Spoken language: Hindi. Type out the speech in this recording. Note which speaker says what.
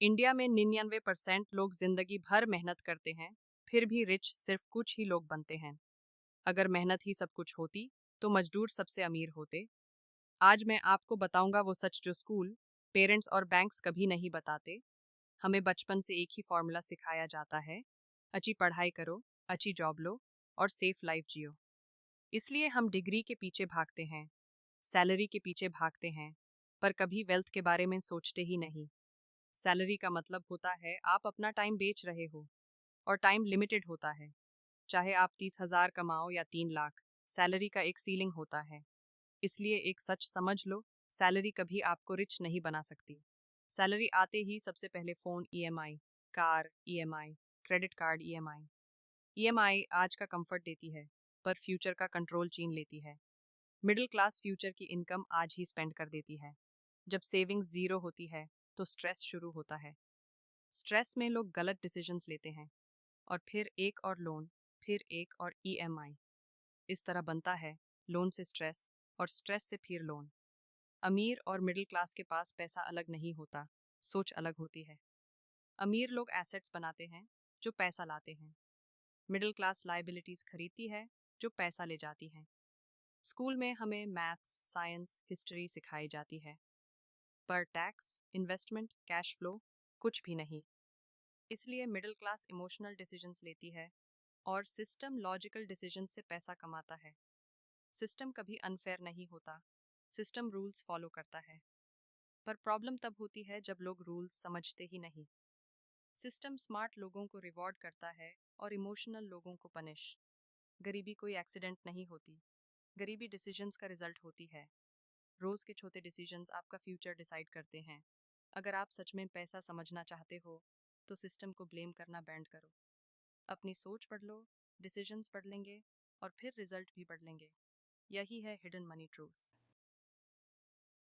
Speaker 1: इंडिया में 99% लोग जिंदगी भर मेहनत करते हैं, फिर भी रिच सिर्फ कुछ ही लोग बनते हैं। अगर मेहनत ही सब कुछ होती, तो मजदूर सबसे अमीर होते। आज मैं आपको बताऊंगा वो सच जो स्कूल, पेरेंट्स और बैंक्स कभी नहीं बताते। हमें बचपन से एक ही फॉर्मूला सिखाया जाता है, अच्छी पढ़ाई करो, अच्छी जॉब लो और सेफ लाइफ जियो। इसलिए हम डिग्री के पीछे भागते हैं, सैलरी के पीछे भागते हैं, पर कभी वेल्थ के बारे में सोचते ही नहीं। सैलरी का मतलब होता है आप अपना टाइम बेच रहे हो, और टाइम लिमिटेड होता है। चाहे आप 30,000 कमाओ या 3 लाख, सैलरी का एक सीलिंग होता है। इसलिए एक सच समझ लो, सैलरी कभी आपको रिच नहीं बना सकती। सैलरी आते ही सबसे पहले phone EMI, car EMI, credit card EMI. EMI आज का कंफर्ट देती है, पर फ्यूचर का कंट्रोल छीन लेती है। मिडिल क्लास फ्यूचर की इनकम आज ही स्पेंड कर देती है। जब सेविंग्स ज़ीरो होती है, तो स्ट्रेस शुरू होता है। स्ट्रेस में लोग गलत डिसीजंस लेते हैं, और फिर एक और लोन, फिर एक और ईएमआई। इस तरह बनता है लोन से स्ट्रेस, और स्ट्रेस से फिर लोन। अमीर और मिडिल क्लास के पास पैसा अलग नहीं होता, सोच अलग होती है। अमीर लोग एसेट्स बनाते हैं जो पैसा लाते हैं। मिडिल क्लास लाइबिलिटीज खरीदती है जो पैसा ले जाती हैं। स्कूल में हमें मैथ्स, साइंस, हिस्ट्री सिखाई जाती है, पर टैक्स, इन्वेस्टमेंट, कैश फ्लो कुछ भी नहीं। इसलिए मिडिल क्लास इमोशनल डिसीजंस लेती है, और सिस्टम लॉजिकल डिसीजन से पैसा कमाता है। सिस्टम कभी अनफेयर नहीं होता, सिस्टम रूल्स फॉलो करता है। पर प्रॉब्लम तब होती है जब लोग रूल्स समझते ही नहीं। सिस्टम स्मार्ट लोगों को रिवॉर्ड करता है और इमोशनल लोगों को पनिश। गरीबी कोई एक्सीडेंट नहीं होती, गरीबी डिसीजंस का रिजल्ट होती है। रोज के छोटे डिसीजंस आपका फ्यूचर डिसाइड करते हैं। अगर आप सच में पैसा समझना चाहते हो, तो सिस्टम को ब्लेम करना बैंड करो। अपनी सोच बदलो, डिसीजंस बदलेंगे, और फिर रिजल्ट भी बदलेंगे। यही है हिडन मनी ट्रूथ।